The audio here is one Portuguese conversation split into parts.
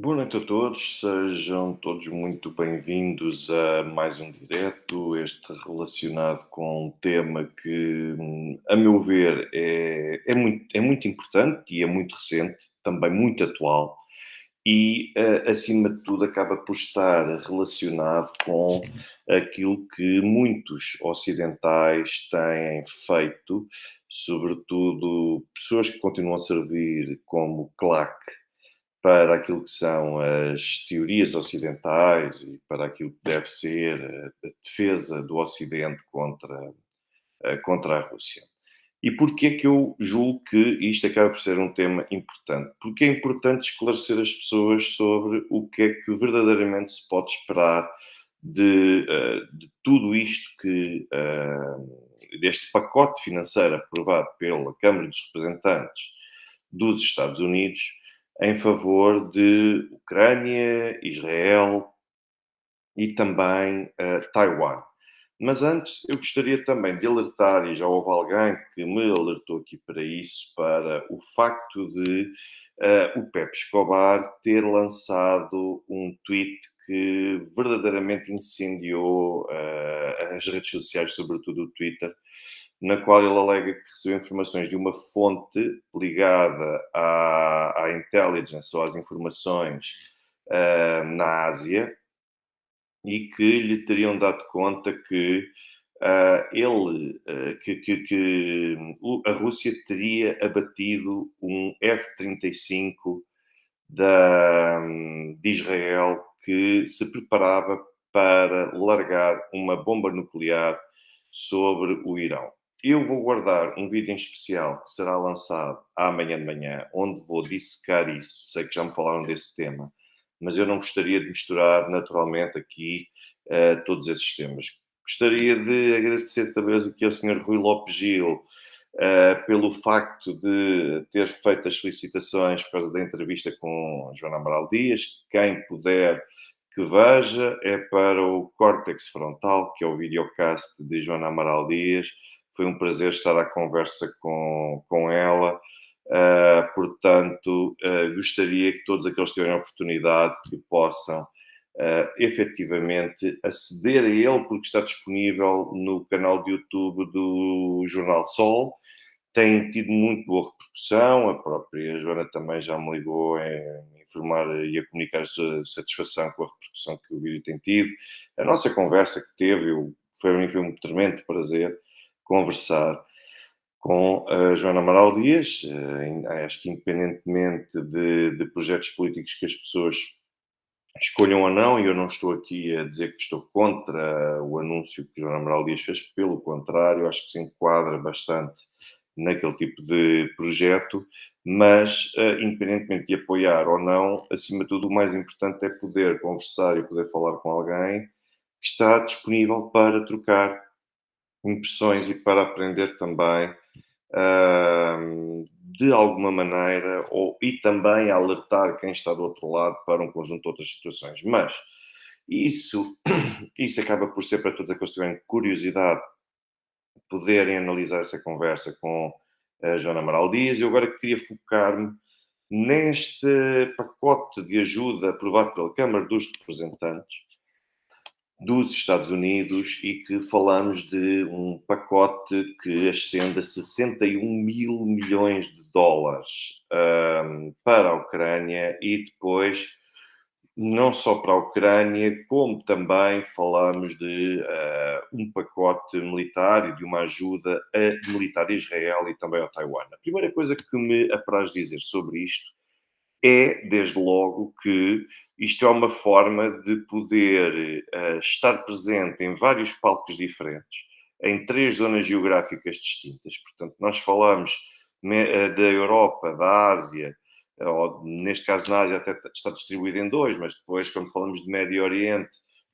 Boa noite a todos, sejam todos muito bem-vindos a mais um direto, este relacionado com um tema que, a meu ver, é muito importante e é muito recente, também muito atual, e, acima de tudo, acaba por estar relacionado com aquilo que muitos ocidentais têm feito, sobretudo pessoas que continuam a servir como claque para aquilo que são as teorias ocidentais e para aquilo que deve ser a defesa do Ocidente contra a Rússia. E porquê que eu julgo que isto acaba por ser um tema importante? Porque é importante esclarecer as pessoas sobre o que é que verdadeiramente se pode esperar de tudo isto deste pacote financeiro aprovado pela Câmara dos Representantes dos Estados Unidos em favor de Ucrânia, Israel e também Taiwan. Mas antes, eu gostaria também de alertar, e já houve alguém que me alertou aqui para isso, para o facto de o Pepe Escobar ter lançado um tweet que verdadeiramente incendiou as redes sociais, sobretudo o Twitter, na qual ele alega que recebeu informações de uma fonte ligada à intelligence ou às informações na Ásia e que lhe teriam dado conta que a Rússia teria abatido um F-35 de Israel que se preparava para largar uma bomba nuclear sobre o Irão. Eu vou guardar um vídeo em especial que será lançado amanhã de manhã, onde vou dissecar isso. Sei que já me falaram desse tema, mas eu não gostaria de misturar naturalmente aqui todos esses temas. Gostaria de agradecer também aqui ao Sr. Rui Lopes Gil pelo facto de ter feito as felicitações por causa da entrevista com Joana Amaral Dias. Quem puder que veja, é para o córtex frontal, que é o videocast de Joana Amaral Dias. Foi um prazer estar à conversa com ela. Portanto, gostaria que todos aqueles que tiverem a oportunidade que possam efetivamente aceder a ele, porque está disponível no canal de YouTube do Jornal Sol. Tem tido muito boa repercussão, a própria Joana também já me ligou a informar e a comunicar a sua satisfação com a repercussão que o vídeo tem tido. A nossa conversa que teve, para mim foi um tremendo prazer conversar com a Joana Amaral Dias. Acho que independentemente de projetos políticos que as pessoas escolham ou não, e eu não estou aqui a dizer que estou contra o anúncio que Joana Amaral Dias fez, pelo contrário, acho que se enquadra bastante naquele tipo de projeto, mas independentemente de apoiar ou não, acima de tudo, o mais importante é poder conversar e poder falar com alguém que está disponível para trocar impressões e para aprender também de alguma maneira, e também alertar quem está do outro lado para um conjunto de outras situações. Mas isso, isso acaba por ser para todos aqueles que tiverem curiosidade poderem analisar essa conversa com a Joana Amaral Dias. Eu agora queria focar-me neste pacote de ajuda aprovado pela Câmara dos Representantes dos Estados Unidos e que falamos de um pacote que ascende a 61 mil milhões de dólares para a Ucrânia e depois não só para a Ucrânia, como também falamos de um pacote militar e de uma ajuda militar a Israel e também ao Taiwan. A primeira coisa que me apraz dizer sobre isto é, desde logo, que isto é uma forma de poder estar presente em vários palcos diferentes, em 3 zonas geográficas distintas. Portanto, nós falamos da Europa, da Ásia, ou neste caso na Ásia até está distribuído em 2, mas depois, quando falamos de Médio Oriente,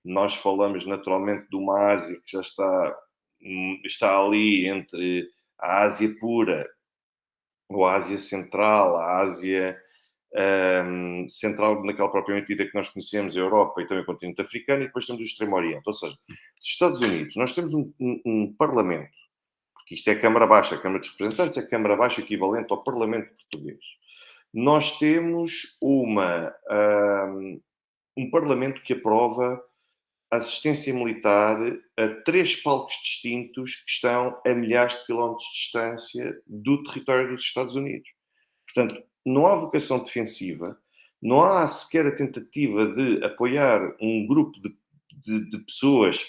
nós falamos naturalmente de uma Ásia que já está ali entre a Ásia pura, ou a Ásia Central, a Ásia central naquela própria medida que nós conhecemos, a Europa e também o continente africano, e depois temos o Extremo Oriente. Ou seja, dos Estados Unidos, nós temos um parlamento, porque isto é a Câmara Baixa, a Câmara dos Representantes é a Câmara Baixa equivalente ao Parlamento Português. Nós temos um parlamento que aprova a assistência militar a 3 palcos distintos que estão a milhares de quilómetros de distância do território dos Estados Unidos. Portanto, não há vocação defensiva, não há sequer a tentativa de apoiar um grupo de pessoas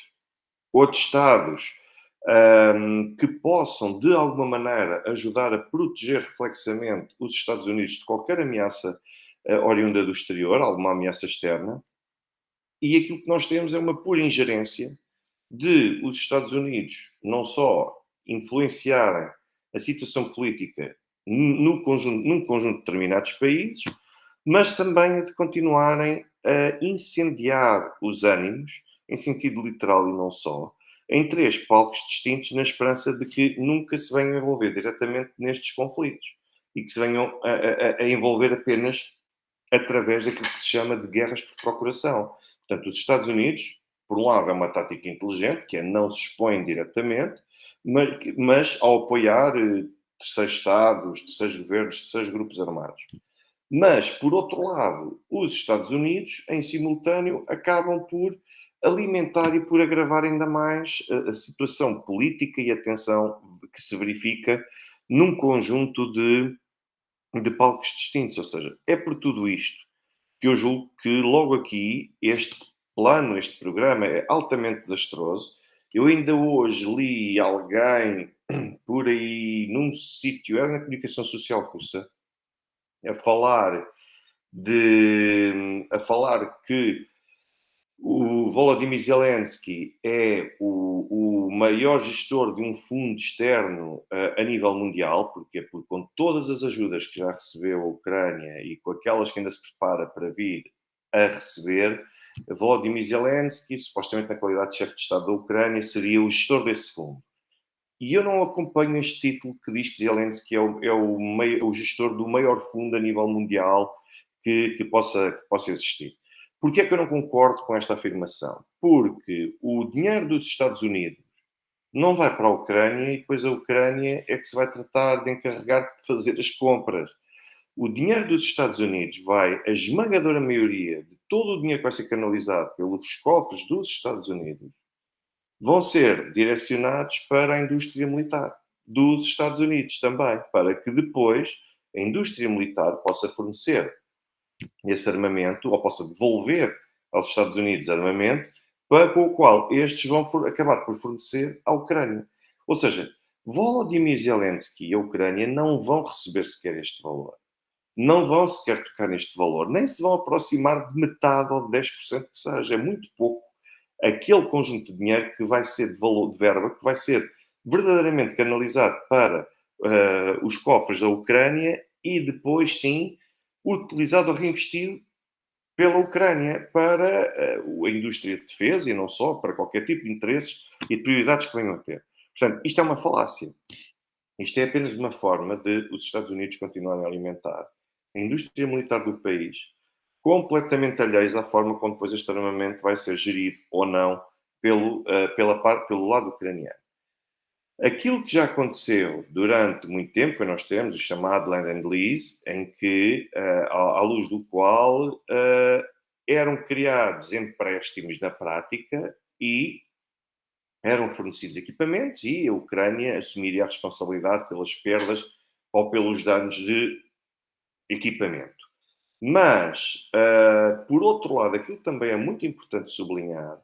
ou de Estados que possam, de alguma maneira, ajudar a proteger reflexamente os Estados Unidos de qualquer ameaça oriunda do exterior, alguma ameaça externa. E aquilo que nós temos é uma pura ingerência de os Estados Unidos não só influenciarem a situação política no conjunto, num conjunto de determinados países, mas também de continuarem a incendiar os ânimos, em sentido literal e não só, em 3 palcos distintos, na esperança de que nunca se venham a envolver diretamente nestes conflitos e que se venham a envolver apenas através daquilo que se chama de guerras por procuração. Portanto, os Estados Unidos, por um lado, é uma tática inteligente, que é não se expõem diretamente, mas ao apoiar terceiros Estados, terceiros governos, terceiros grupos armados. Mas, por outro lado, os Estados Unidos, em simultâneo, acabam por alimentar e por agravar ainda mais a situação política e a tensão que se verifica num conjunto de palcos distintos. Ou seja, é por tudo isto que eu julgo que logo aqui este plano, este programa é altamente desastroso. Eu ainda hoje li alguém por aí num sítio, era na comunicação social russa, a falar que o Volodymyr Zelensky é o maior gestor de um fundo externo a nível mundial, porque com todas as ajudas que já recebeu a Ucrânia e com aquelas que ainda se prepara para vir a receber, Volodymyr Zelensky, supostamente na qualidade de chefe de Estado da Ucrânia, seria o gestor desse fundo. E eu não acompanho este título que diz que Zelensky é o gestor do maior fundo a nível mundial que possa existir. Porquê é que eu não concordo com esta afirmação? Porque o dinheiro dos Estados Unidos não vai para a Ucrânia e depois a Ucrânia é que se vai tratar de encarregar de fazer as compras. O dinheiro dos Estados Unidos vai, a esmagadora maioria de todo o dinheiro que vai ser canalizado pelos cofres dos Estados Unidos, vão ser direcionados para a indústria militar dos Estados Unidos também, para que depois a indústria militar possa fornecer esse armamento, ou possa devolver aos Estados Unidos armamento, com o qual estes vão acabar por fornecer à Ucrânia. Ou seja, Volodymyr Zelensky e a Ucrânia não vão receber sequer este valor. Não vão sequer tocar neste valor, nem se vão aproximar de metade ou de 10% que seja. É muito pouco aquele conjunto de dinheiro que vai ser de valor de verba, que vai ser verdadeiramente canalizado para os cofres da Ucrânia e depois, sim, utilizado ou reinvestido pela Ucrânia para a indústria de defesa e não só, para qualquer tipo de interesses e de prioridades que venham a ter. Portanto, isto é uma falácia. Isto é apenas uma forma de os Estados Unidos continuarem a alimentar a indústria militar do país, completamente alheios à forma como depois este armamento vai ser gerido ou não pelo lado ucraniano. Aquilo que já aconteceu durante muito tempo foi nós temos o chamado Land and Lease, em que, à luz do qual eram criados empréstimos na prática e eram fornecidos equipamentos e a Ucrânia assumiria a responsabilidade pelas perdas ou pelos danos de equipamento. Mas, por outro lado, aquilo que também é muito importante sublinhar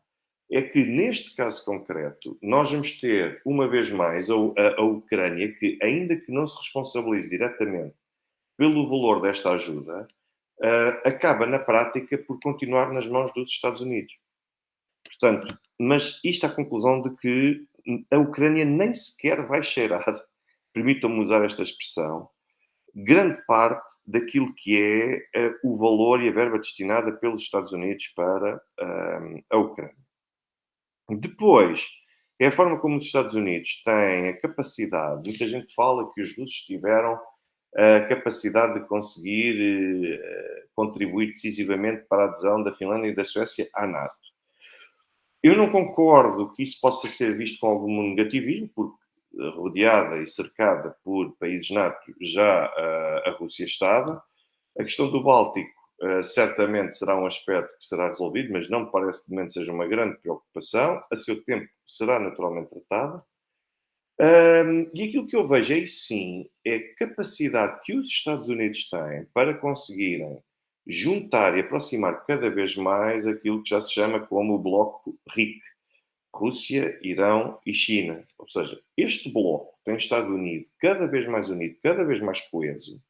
é que, neste caso concreto, nós vamos ter, uma vez mais, a Ucrânia, que, ainda que não se responsabilize diretamente pelo valor desta ajuda, acaba, na prática, por continuar nas mãos dos Estados Unidos. Portanto, mas isto à conclusão de que a Ucrânia nem sequer vai cheirar, permitam-me usar esta expressão, grande parte daquilo que é o valor e a verba destinada pelos Estados Unidos para a Ucrânia. Depois, é a forma como os Estados Unidos têm a capacidade, muita gente fala que os russos tiveram a capacidade de conseguir contribuir decisivamente para a adesão da Finlândia e da Suécia à NATO. Eu não concordo que isso possa ser visto com algum negativismo, porque rodeada e cercada por países NATO, já a Rússia estava. A questão do Báltico certamente será um aspecto que será resolvido, mas não me parece que de momento seja uma grande preocupação. A seu tempo será naturalmente tratada. E aquilo que eu vejo aí sim é a capacidade que os Estados Unidos têm para conseguirem juntar e aproximar cada vez mais aquilo que já se chama como o bloco RIC, Rússia, Irão e China. Ou seja, este bloco tem estado unido, cada vez mais coeso,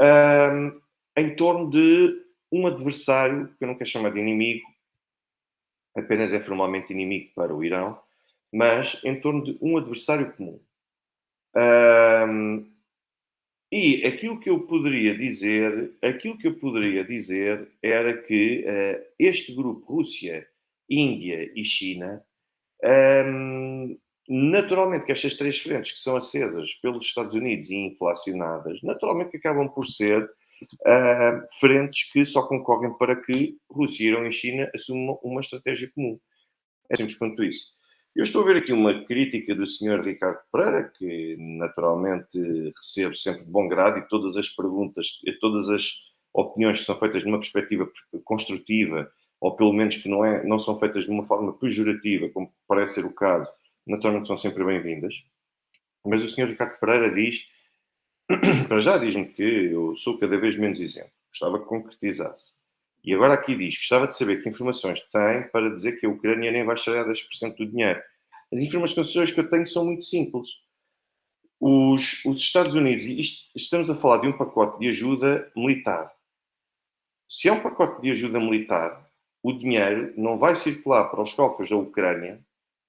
hum, em torno de um adversário, que eu não quero chamar de inimigo, apenas é formalmente inimigo para o Irão, mas em torno de um adversário comum. Hum, E aquilo que eu poderia dizer era que este grupo, Rússia, Índia e China, hum, naturalmente que estas três frentes que são acesas pelos Estados Unidos e inflacionadas, naturalmente que acabam por ser frentes que só concorrem para que Rússia, Irão e China assumam uma estratégia comum. É simples quanto isso. Eu estou a ver aqui uma crítica do Sr. Ricardo Pereira, que naturalmente recebo sempre de bom grado, e todas as perguntas, todas as opiniões que são feitas numa perspectiva construtiva, ou pelo menos que não são feitas de uma forma pejorativa, como parece ser o caso, naturalmente são sempre bem-vindas. Mas o Sr. Ricardo Pereira diz, para já diz-me que eu sou cada vez menos isento. Gostava que concretizasse. E agora aqui diz, gostava de saber que informações tem para dizer que a Ucrânia nem vai chegar a 10% do dinheiro. As informações que eu tenho são muito simples. Os Estados Unidos, estamos a falar de um pacote de ajuda militar. Se é um pacote de ajuda militar, o dinheiro não vai circular para os cofres da Ucrânia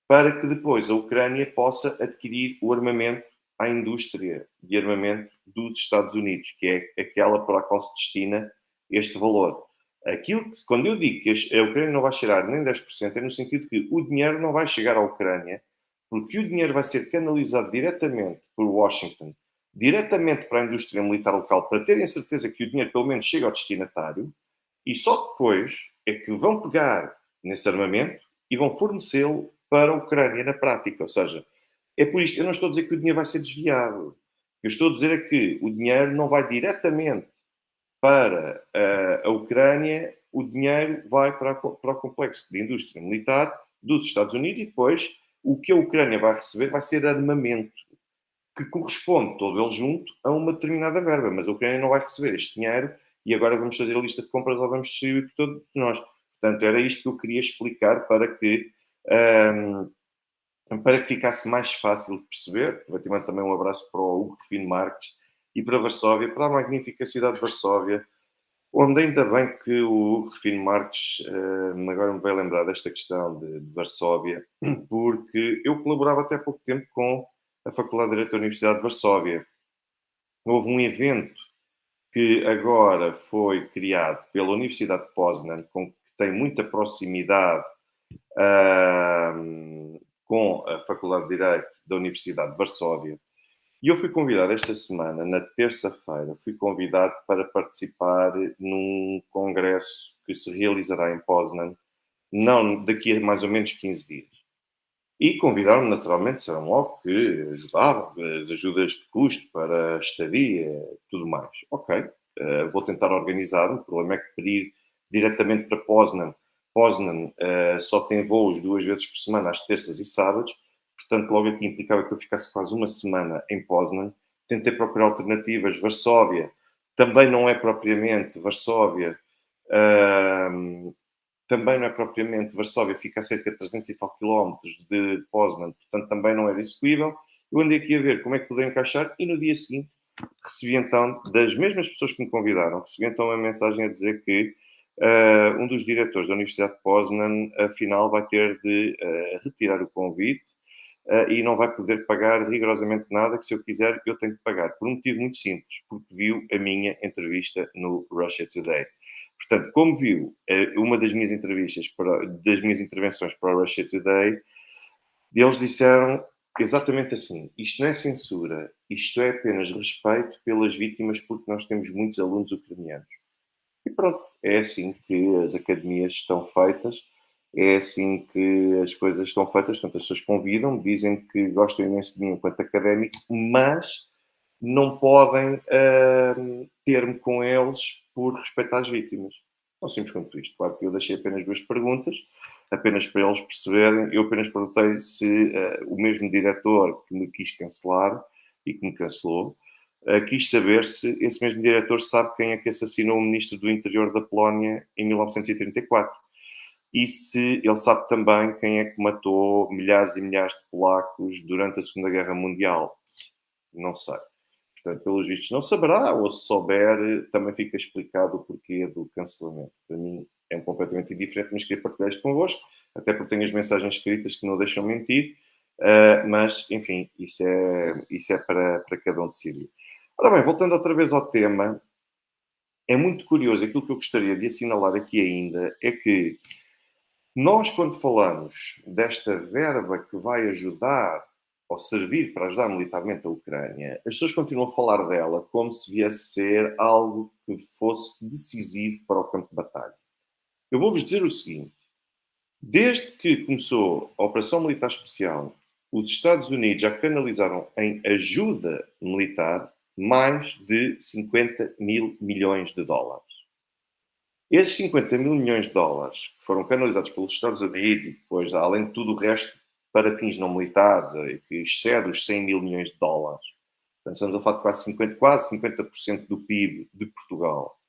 para que depois a Ucrânia possa adquirir o armamento à indústria de armamento dos Estados Unidos, que é aquela para a qual se destina este valor. Quando eu digo que a Ucrânia não vai chegar nem 10%, é no sentido que o dinheiro não vai chegar à Ucrânia, porque o dinheiro vai ser canalizado diretamente por Washington, diretamente para a indústria militar local, para terem certeza que o dinheiro pelo menos chega ao destinatário, e só depois é que vão pegar nesse armamento e vão fornecê-lo para a Ucrânia na prática. Ou seja, é por isto, eu não estou a dizer que o dinheiro vai ser desviado. O que eu estou a dizer é que o dinheiro não vai diretamente para a Ucrânia, o dinheiro vai para o complexo de indústria militar dos Estados Unidos e depois o que a Ucrânia vai receber vai ser armamento, que corresponde todo ele junto a uma determinada verba, mas a Ucrânia não vai receber este dinheiro e agora vamos fazer a lista de compras ou vamos distribuir por todos nós. Portanto, era isto que eu queria explicar para que ficasse mais fácil de perceber. Relativamente também um abraço para o Hugo Rufino Marques e para Varsóvia, para a magnífica cidade de Varsóvia, onde ainda bem que o Hugo Rufino Marques agora me veio lembrar desta questão de Varsóvia, porque eu colaborava até há pouco tempo com a Faculdade de Direito da Universidade de Varsóvia. Houve um evento que agora foi criado pela Universidade de Poznan, que tem muita proximidade com a Faculdade de Direito da Universidade de Varsóvia. E eu fui convidado esta semana, na terça-feira, fui convidado para participar num congresso que se realizará em Poznan, não daqui a mais ou menos 15 dias. E convidaram-me, naturalmente, disseram logo que ajudavam, as ajudas de custo para a estadia, tudo mais. Ok, vou tentar organizar, o problema é que pedir diretamente para Poznan. Poznan só tem voos 2 vezes por semana, às terças e sábados, portanto logo aqui implicava que eu ficasse quase uma semana em Poznan. Tentei procurar alternativas. Varsóvia também não é propriamente Varsóvia. Também não é propriamente Varsóvia, fica a cerca de 300 e tal quilómetros de Poznan, portanto também não era execuível. Eu andei aqui a ver como é que podia encaixar e no dia seguinte recebi então, das mesmas pessoas que me convidaram, recebi então uma mensagem a dizer que um dos diretores da Universidade de Poznan afinal vai ter de retirar o convite e não vai poder pagar rigorosamente nada, que se eu quiser eu tenho que pagar, por um motivo muito simples, porque viu a minha entrevista no Russia Today. Portanto, como viu uma das minhas intervenções para o Russia Today, eles disseram exatamente assim: isto não é censura, isto é apenas respeito pelas vítimas, porque nós temos muitos alunos ucranianos. E pronto, é assim que as academias estão feitas, é assim que as coisas estão feitas. Portanto, as pessoas convidam, dizem que gostam imenso de mim enquanto académico, mas não podem ter-me com eles por respeito às vítimas. Tão simples quanto isto. Claro que eu deixei apenas 2 perguntas, apenas para eles perceberem. Eu apenas perguntei se o mesmo diretor que me quis cancelar e que me cancelou, quis saber se esse mesmo diretor sabe quem é que assassinou o ministro do Interior da Polónia em 1934. E se ele sabe também quem é que matou milhares e milhares de polacos durante a Segunda Guerra Mundial. Não sei. Portanto, pelos vistos não saberá, ou se souber, também fica explicado o porquê do cancelamento. Para mim é completamente indiferente, mas queria partilhar isto convosco, até porque tenho as mensagens escritas que não deixam mentir, mas, enfim, isso é para cada um decidir. Ora bem, voltando outra vez ao tema, é muito curioso, aquilo que eu gostaria de assinalar aqui ainda é que nós, quando falamos desta verba que vai ajudar ou servir para ajudar militarmente a Ucrânia, as pessoas continuam a falar dela como se viesse ser algo que fosse decisivo para o campo de batalha. Eu vou-vos dizer o seguinte: desde que começou a Operação Militar Especial, os Estados Unidos já canalizaram em ajuda militar mais de 50 mil milhões de dólares. Esses 50 mil milhões de dólares que foram canalizados pelos Estados Unidos e depois, além de tudo o resto, para fins não militares, que excede os 100 mil milhões de dólares. Portanto, estamos a falar de quase 50% do PIB de Portugal,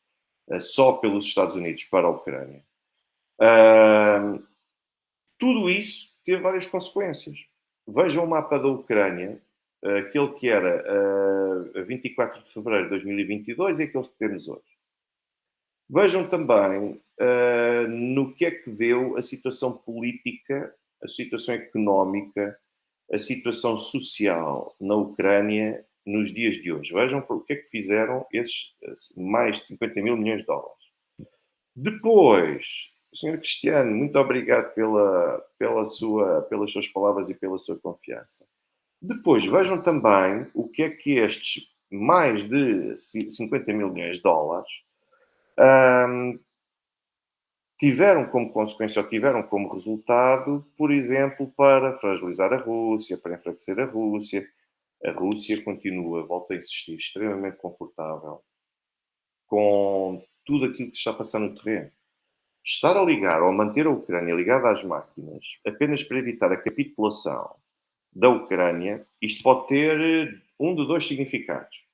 só pelos Estados Unidos para a Ucrânia. Tudo isso teve várias consequências. Vejam o mapa da Ucrânia, aquele que era a 24 de fevereiro de 2022 e aquele que temos hoje. Vejam também no que é que deu a situação política, a situação económica, a situação social na Ucrânia nos dias de hoje. Vejam o que é que fizeram esses mais de 50 mil milhões de dólares. Depois, Sr. Cristiano, muito obrigado pelas suas palavras e pela sua confiança. Depois, vejam também o que é que estes mais de 50 mil milhões de dólares tiveram como consequência ou tiveram como resultado, por exemplo, para fragilizar a Rússia, para enfraquecer a Rússia. A Rússia continua, volto a insistir, extremamente confortável com tudo aquilo que está a passar no terreno. Estar a ligar ou a manter a Ucrânia ligada às máquinas apenas para evitar a capitulação da Ucrânia, isto pode ter um de 2 significados.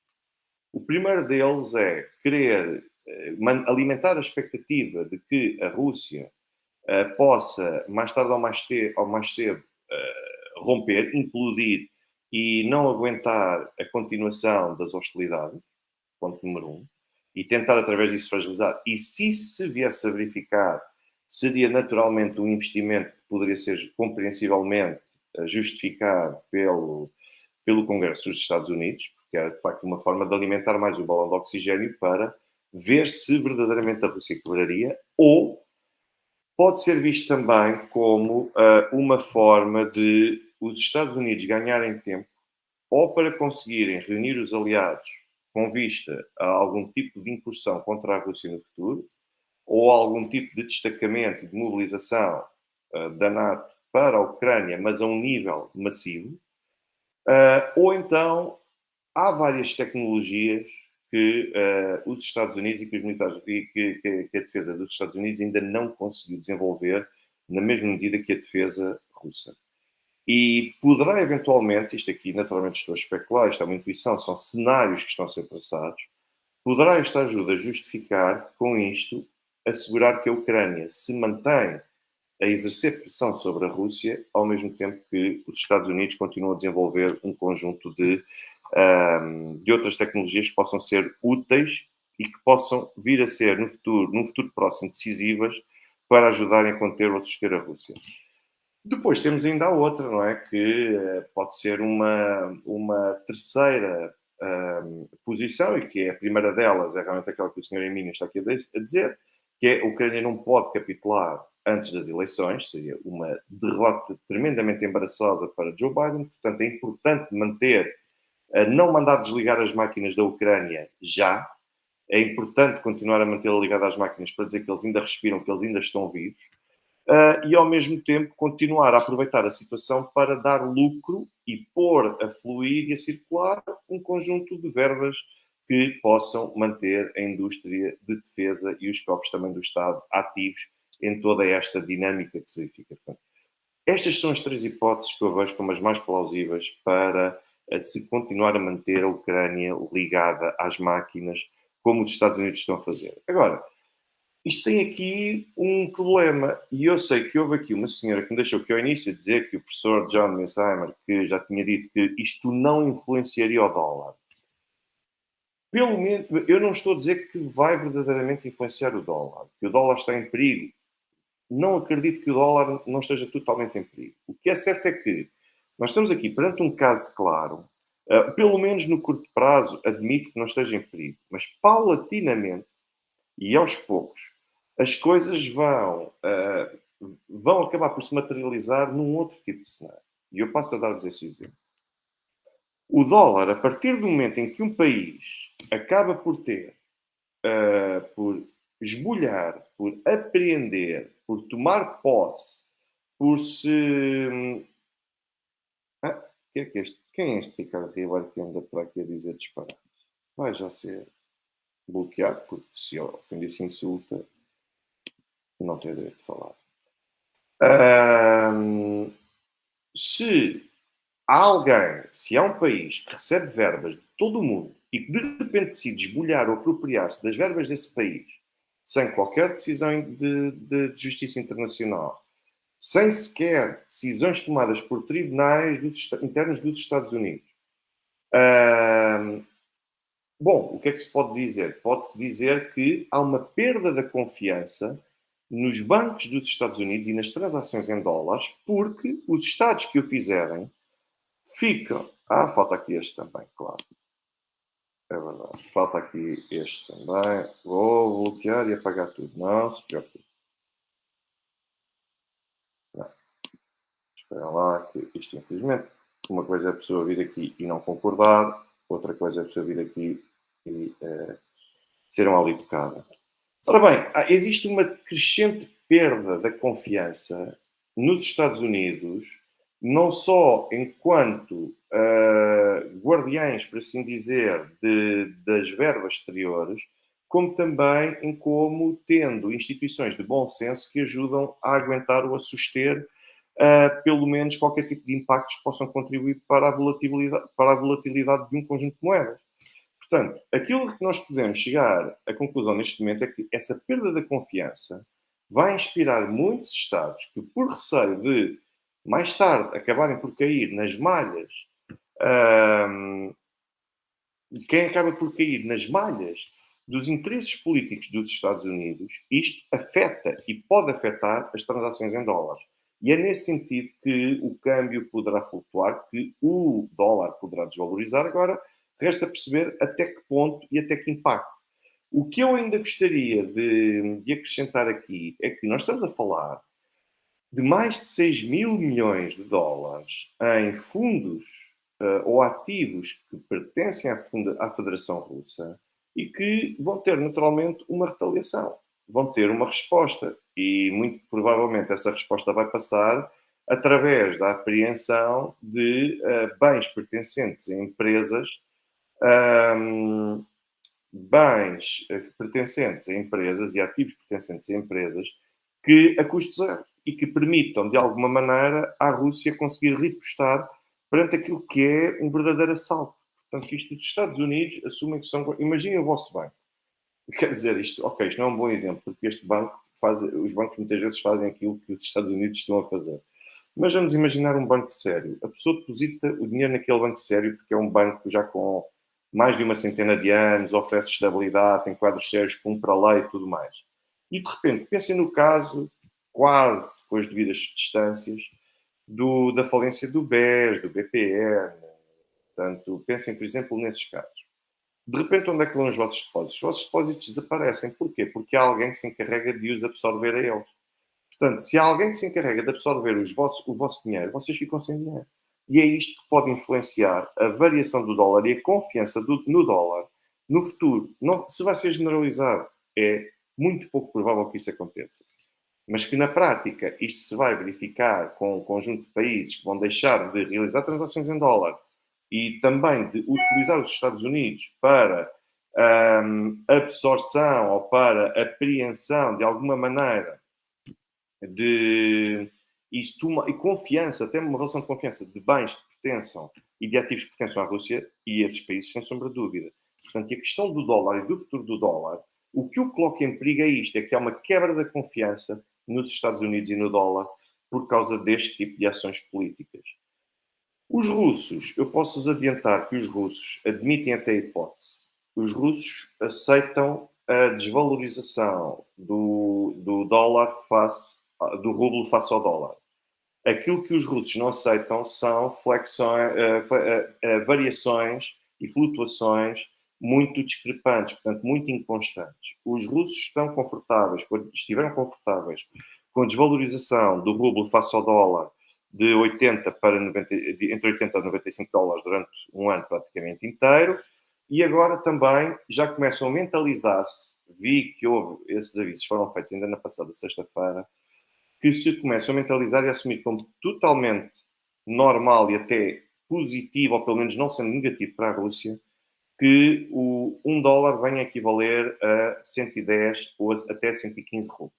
O primeiro deles é querer alimentar a expectativa de que a Rússia possa, mais tarde ou mais cedo, romper, implodir e não aguentar a continuação das hostilidades, ponto número 1, e tentar através disso fragilizar. E se isso se viesse a verificar, seria naturalmente um investimento que poderia ser compreensivelmente justificado pelo Congresso dos Estados Unidos, porque era de facto uma forma de alimentar mais o balão de oxigênio para ver se verdadeiramente a Rússia quebraria, ou pode ser visto também como uma forma de os Estados Unidos ganharem tempo ou para conseguirem reunir os aliados com vista a algum tipo de incursão contra a Rússia no futuro, ou algum tipo de destacamento, de mobilização da NATO para a Ucrânia, mas a um nível massivo, ou então há várias tecnologias que os Estados Unidos e que os militares e que a defesa dos Estados Unidos ainda não conseguiu desenvolver na mesma medida que a defesa russa. E poderá eventualmente, isto aqui naturalmente estou a especular, isto é uma intuição, são cenários que estão a ser traçados, poderá esta ajuda justificar, com isto, assegurar que a Ucrânia se mantém a exercer pressão sobre a Rússia, ao mesmo tempo que os Estados Unidos continuam a desenvolver um conjunto de outras tecnologias que possam ser úteis e que possam vir a ser, num futuro próximo, decisivas para ajudarem a conter ou suster a Rússia. Depois temos ainda a outra, não é? Que pode ser uma terceira posição, e que é a primeira delas, é realmente aquela que o Sr. Emílio está aqui a dizer, que é a Ucrânia não pode capitular antes das eleições, seria uma derrota tremendamente embaraçosa para Joe Biden, portanto é importante não mandar desligar as máquinas da Ucrânia já, é importante continuar a mantê-la ligada às máquinas para dizer que eles ainda respiram, que eles ainda estão vivos, e ao mesmo tempo continuar a aproveitar a situação para dar lucro e pôr a fluir e a circular um conjunto de verbas que possam manter a indústria de defesa e os cofres também do Estado ativos em toda esta dinâmica que se verifica. Portanto, estas são as três hipóteses que eu vejo como as mais plausíveis para se continuar a manter a Ucrânia ligada às máquinas, como os Estados Unidos estão a fazer. Agora, isto tem aqui um problema, e eu sei que houve aqui uma senhora que me deixou aqui ao início dizer que o professor John Mearsheimer, que já tinha dito que isto não influenciaria o dólar. Pelo menos, eu não estou a dizer que vai verdadeiramente influenciar o dólar, que o dólar está em perigo. Não acredito que o dólar não esteja totalmente em perigo. O que é certo é que nós estamos aqui perante um caso claro, pelo menos no curto prazo, admito que não esteja em perigo, mas paulatinamente e aos poucos, as coisas vão acabar por se materializar num outro tipo de cenário. E eu passo a dar-vos esse exemplo. O dólar, a partir do momento em que um país acaba por ter, por esbulhar, por apreender, por tomar posse, por se. Que é que quem é este Ricardo Ribeiro que anda por aqui a dizer disparates? Vai já ser bloqueado, porque se ofender se insulta, não tem direito de falar. Se há alguém, se há um país que recebe verbas de todo o mundo e que de repente decide esbulhar ou apropriar-se das verbas desse país sem qualquer decisão de justiça internacional, sem sequer decisões tomadas por tribunais internos dos Estados Unidos. Bom, o que é que se pode dizer? Pode-se dizer que há uma perda da confiança nos bancos dos Estados Unidos e nas transações em dólares, porque os Estados que o fizerem ficam. Falta aqui este também, claro. É verdade. Falta aqui este também. Vou bloquear e apagar tudo. Não se preocupe. Não. Espera lá que isto, infelizmente, uma coisa é a pessoa vir aqui e não concordar, outra coisa é a pessoa vir aqui e ser mal educada. Ora bem, existe uma crescente perda da confiança nos Estados Unidos, não só enquanto guardiães, por assim dizer, das verbas exteriores, como também em como tendo instituições de bom senso que ajudam a aguentar ou a suster pelo menos qualquer tipo de impactos que possam contribuir para a volatilidade de um conjunto de moedas. Portanto, aquilo que nós podemos chegar à conclusão neste momento é que essa perda da confiança vai inspirar muitos Estados que, por receio de mais tarde acabarem por cair nas malhas, quem acaba por cair nas malhas dos interesses políticos dos Estados Unidos, isto afeta e pode afetar as transações em dólares. E é nesse sentido que o câmbio poderá flutuar, que o dólar poderá desvalorizar. Agora, resta perceber até que ponto e até que impacto. O que eu ainda gostaria de acrescentar aqui é que nós estamos a falar de mais de 6 mil milhões de dólares em fundos ou ativos que pertencem à Federação Russa e que vão ter naturalmente uma retaliação, vão ter uma resposta e muito provavelmente essa resposta vai passar através da apreensão de bens pertencentes a empresas, pertencentes a empresas e ativos pertencentes a empresas que a custo zero e que permitam, de alguma maneira, à Rússia conseguir repostar perante aquilo que é um verdadeiro assalto. Portanto, isto os Estados Unidos assumem que são... Imaginem o vosso banco. Quer dizer, isto não é um bom exemplo, porque este banco os bancos muitas vezes fazem aquilo que os Estados Unidos estão a fazer. Mas vamos imaginar um banco sério. A pessoa deposita o dinheiro naquele banco sério, porque é um banco já com mais de uma centena de anos, oferece estabilidade, tem quadros sérios, cumpre a lei e tudo mais. E, de repente, pensem no caso, quase com as devidas distâncias, da falência do BES, do BPN. Portanto, pensem, por exemplo, nesses casos. De repente, onde é que vão os vossos depósitos? Os vossos depósitos desaparecem. Porquê? Porque há alguém que se encarrega de os absorver a eles. Portanto, se há alguém que se encarrega de absorver o vosso dinheiro, vocês ficam sem dinheiro. E é isto que pode influenciar a variação do dólar e a confiança no dólar no futuro. Não, se vai ser generalizado, é muito pouco provável que isso aconteça. mas que na prática isto se vai verificar com um conjunto de países que vão deixar de realizar transações em dólar e também de utilizar os Estados Unidos para absorção ou para apreensão, de alguma maneira, de isso e confiança, até uma relação de confiança de bens que pertençam e de ativos que pertençam à Rússia e esses países, sem sombra de dúvida. Portanto, e a questão do dólar e do futuro do dólar, o que o coloca em perigo é isto, é que há uma quebra da confiança nos Estados Unidos e no dólar por causa deste tipo de ações políticas. Os russos, eu posso-vos adiantar que os russos admitem até a hipótese. Os russos aceitam a desvalorização do dólar do rublo face ao dólar. Aquilo que os russos não aceitam são variações e flutuações muito discrepantes, portanto, muito inconstantes. Os russos estão confortáveis, estiveram confortáveis com a desvalorização do rublo face ao dólar de 80 para 90, entre 80 e 95 dólares durante um ano praticamente inteiro, e agora também já começam a mentalizar-se, vi que houve, esses avisos foram feitos ainda na passada sexta-feira, que se começam a mentalizar e a assumir como totalmente normal e até positivo, ou pelo menos não sendo negativo para a Rússia, que o 1 dólar venha a equivaler a 110 ou até 115 rublos.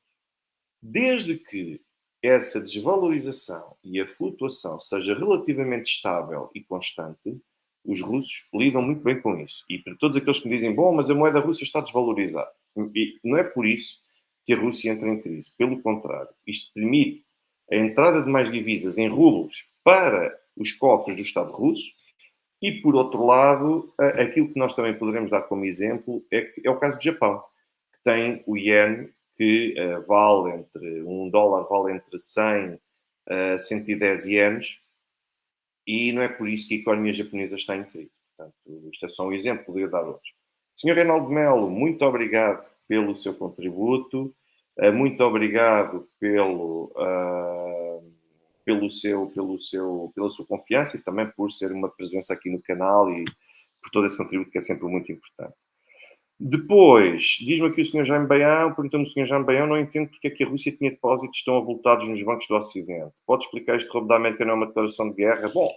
Desde que essa desvalorização e a flutuação seja relativamente estável e constante, os russos lidam muito bem com isso. E para todos aqueles que me dizem, bom, mas a moeda russa está desvalorizada. E não é por isso que a Rússia entra em crise. Pelo contrário, isto permite a entrada de mais divisas em rublos para os cofres do Estado russo e, por outro lado, aquilo que nós também poderemos dar como exemplo é o caso do Japão, que tem o iene que vale entre, um dólar vale entre 100 a 110 ienes, e não é por isso que a economia japonesa está em crise. Portanto, isto é só um exemplo, poderia dar outros. Senhor Reinaldo Melo, muito obrigado pelo seu contributo, muito obrigado pela sua confiança e também por ser uma presença aqui no canal e por todo esse contributo que é sempre muito importante. Depois, diz-me aqui o Sr. Jaime Baião, perguntando o Sr. Jaime Baião, não entendo porque é que a Rússia tinha depósitos tão avultados nos bancos do Ocidente. Pode explicar este roubo da América não é uma declaração de guerra? Bom,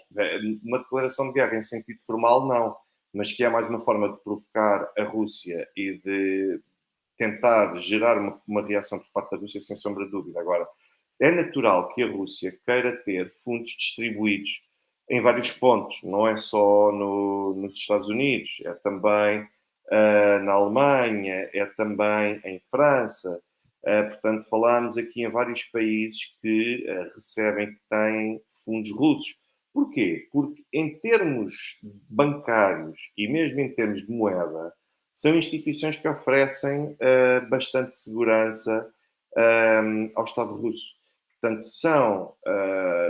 uma declaração de guerra em sentido formal, não. Mas que é mais uma forma de provocar a Rússia e de tentar gerar uma reação por parte da Rússia, sem sombra de dúvida. Agora, é natural que a Rússia queira ter fundos distribuídos em vários pontos. Não é só nos Estados Unidos, é também na Alemanha, é também em França. Portanto, falámos aqui em vários países que recebem, que têm fundos russos. Porquê? Porque em termos bancários e mesmo em termos de moeda, são instituições que oferecem bastante segurança ao Estado russo. Portanto, são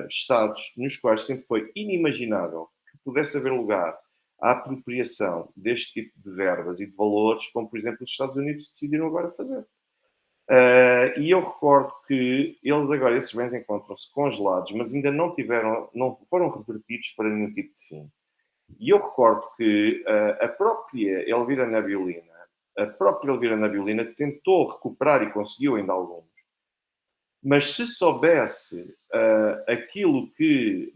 Estados nos quais sempre foi inimaginável que pudesse haver lugar à apropriação deste tipo de verbas e de valores, como, por exemplo, os Estados Unidos decidiram agora fazer. E eu recordo que eles agora, esses bens encontram-se congelados, mas ainda não foram revertidos para nenhum tipo de fim. E eu recordo que a própria Elvira Nabiulina tentou recuperar e conseguiu ainda alguns. Mas se soubesse aquilo que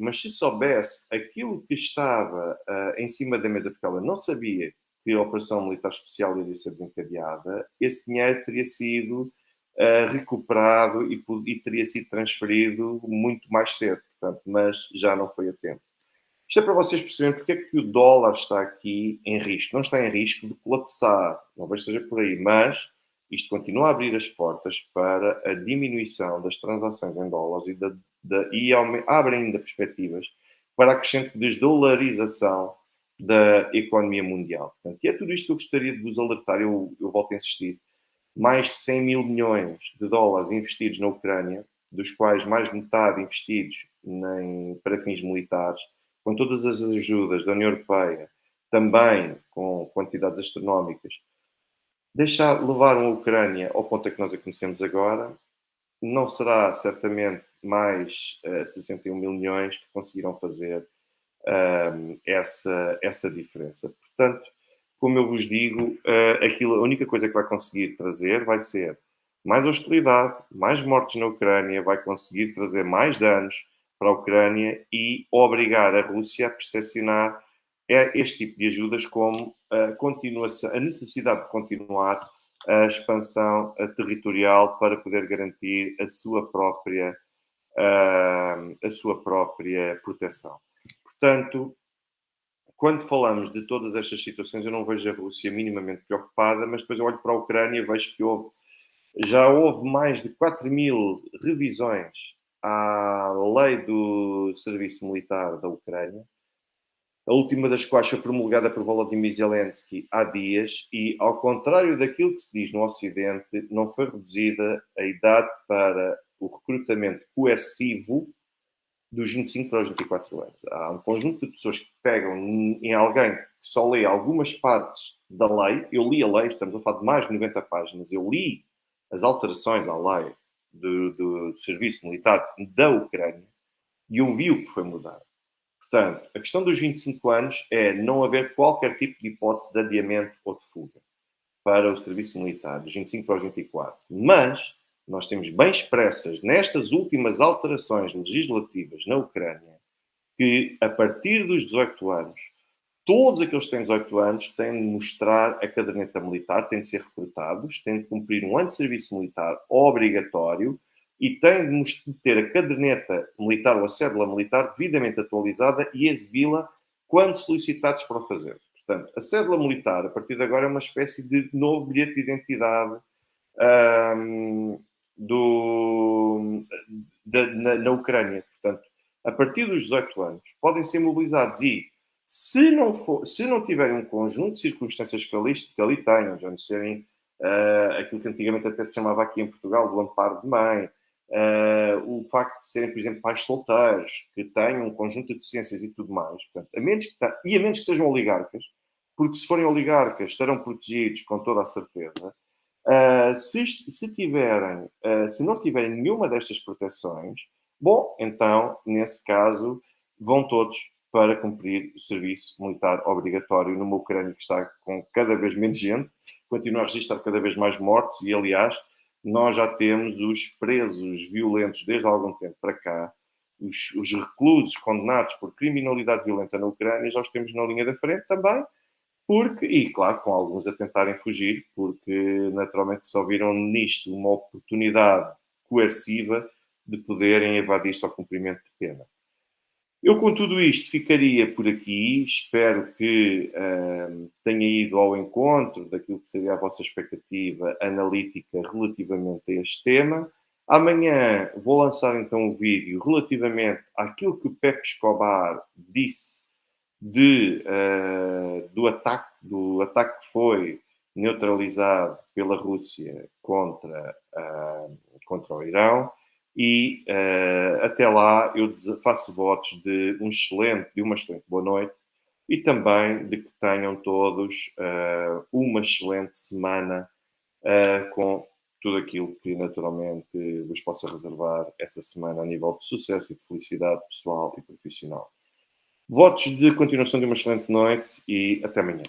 estava em cima da mesa, porque ela não sabia que a operação militar especial iria ser desencadeada, esse dinheiro teria sido recuperado e teria sido transferido muito mais cedo, portanto, mas já não foi a tempo. Isto é para vocês perceberem porque é que o dólar está aqui em risco. Não está em risco de colapsar, não vejo seja por aí, mas isto continua a abrir as portas para a diminuição das transações em dólares e abre ainda perspectivas para a crescente desdolarização da economia mundial. Portanto, e é tudo isto que eu gostaria de vos alertar, eu volto a insistir. Mais de 100 mil milhões de dólares investidos na Ucrânia, dos quais mais de metade investidos para fins militares, com todas as ajudas da União Europeia, também com quantidades astronómicas, levaram a Ucrânia ao ponto a que nós a conhecemos agora. Não será certamente mais 61 mil milhões que conseguirão fazer essa diferença. Portanto, como eu vos digo, a única coisa que vai conseguir trazer vai ser mais hostilidade, mais mortes na Ucrânia, vai conseguir trazer mais danos para a Ucrânia e obrigar a Rússia a percepcionar este tipo de ajudas como a necessidade de continuar a expansão territorial para poder garantir a sua própria proteção. Portanto, quando falamos de todas estas situações, eu não vejo a Rússia minimamente preocupada, mas depois eu olho para a Ucrânia e vejo que já houve mais de 4.000 revisões à lei do serviço militar da Ucrânia, a última das quais foi promulgada por Volodymyr Zelensky há dias e, ao contrário daquilo que se diz no Ocidente, não foi reduzida a idade para o recrutamento coercivo dos 25 para os 24 anos. Há um conjunto de pessoas que pegam em alguém que só lê algumas partes da lei. Eu li a lei, estamos a falar de mais de 90 páginas. Eu li as alterações à lei do serviço militar da Ucrânia e eu vi o que foi mudado. Portanto, a questão dos 25 anos é não haver qualquer tipo de hipótese de adiamento ou de fuga para o serviço militar, dos 25 para os 24. Mas nós temos bem expressas nestas últimas alterações legislativas na Ucrânia que, a partir dos 18 anos, todos aqueles que têm 18 anos têm de mostrar a caderneta militar, têm de ser recrutados, têm de cumprir um ano de serviço militar obrigatório e têm de ter a caderneta militar ou a cédula militar devidamente atualizada e exibi-la quando solicitados para o fazer. Portanto, a cédula militar, a partir de agora, é uma espécie de novo bilhete de identidade na Ucrânia. Portanto, a partir dos 18 anos, podem ser mobilizados e, se não tiverem um conjunto de circunstâncias que ali tenham, já não serem aquilo que antigamente até se chamava aqui em Portugal do amparo de mãe, o facto de serem, por exemplo, pais solteiros, que tenham um conjunto de deficiências e tudo mais, portanto, a menos que sejam oligarcas, porque se forem oligarcas estarão protegidos com toda a certeza. Se não tiverem nenhuma destas proteções, bom, então, nesse caso, vão todos para cumprir o serviço militar obrigatório numa Ucrânia que está com cada vez menos gente, continua a registrar cada vez mais mortes e, aliás, nós já temos os presos violentos desde há algum tempo para cá, os reclusos condenados por criminalidade violenta na Ucrânia, já os temos na linha da frente também, e claro, com alguns a tentarem fugir, porque naturalmente só viram nisto uma oportunidade coerciva de poderem evadir-se ao cumprimento de pena. Eu, com tudo isto, ficaria por aqui. Espero que tenha ido ao encontro daquilo que seria a vossa expectativa analítica relativamente a este tema. Amanhã vou lançar então um vídeo relativamente àquilo que o Pepe Escobar disse do ataque que foi neutralizado pela Rússia contra o Irão. E até lá eu faço votos de uma excelente boa noite e também de que tenham todos uma excelente semana com tudo aquilo que naturalmente vos possa reservar essa semana a nível de sucesso e de felicidade pessoal e profissional. Votos de continuação de uma excelente noite e até amanhã.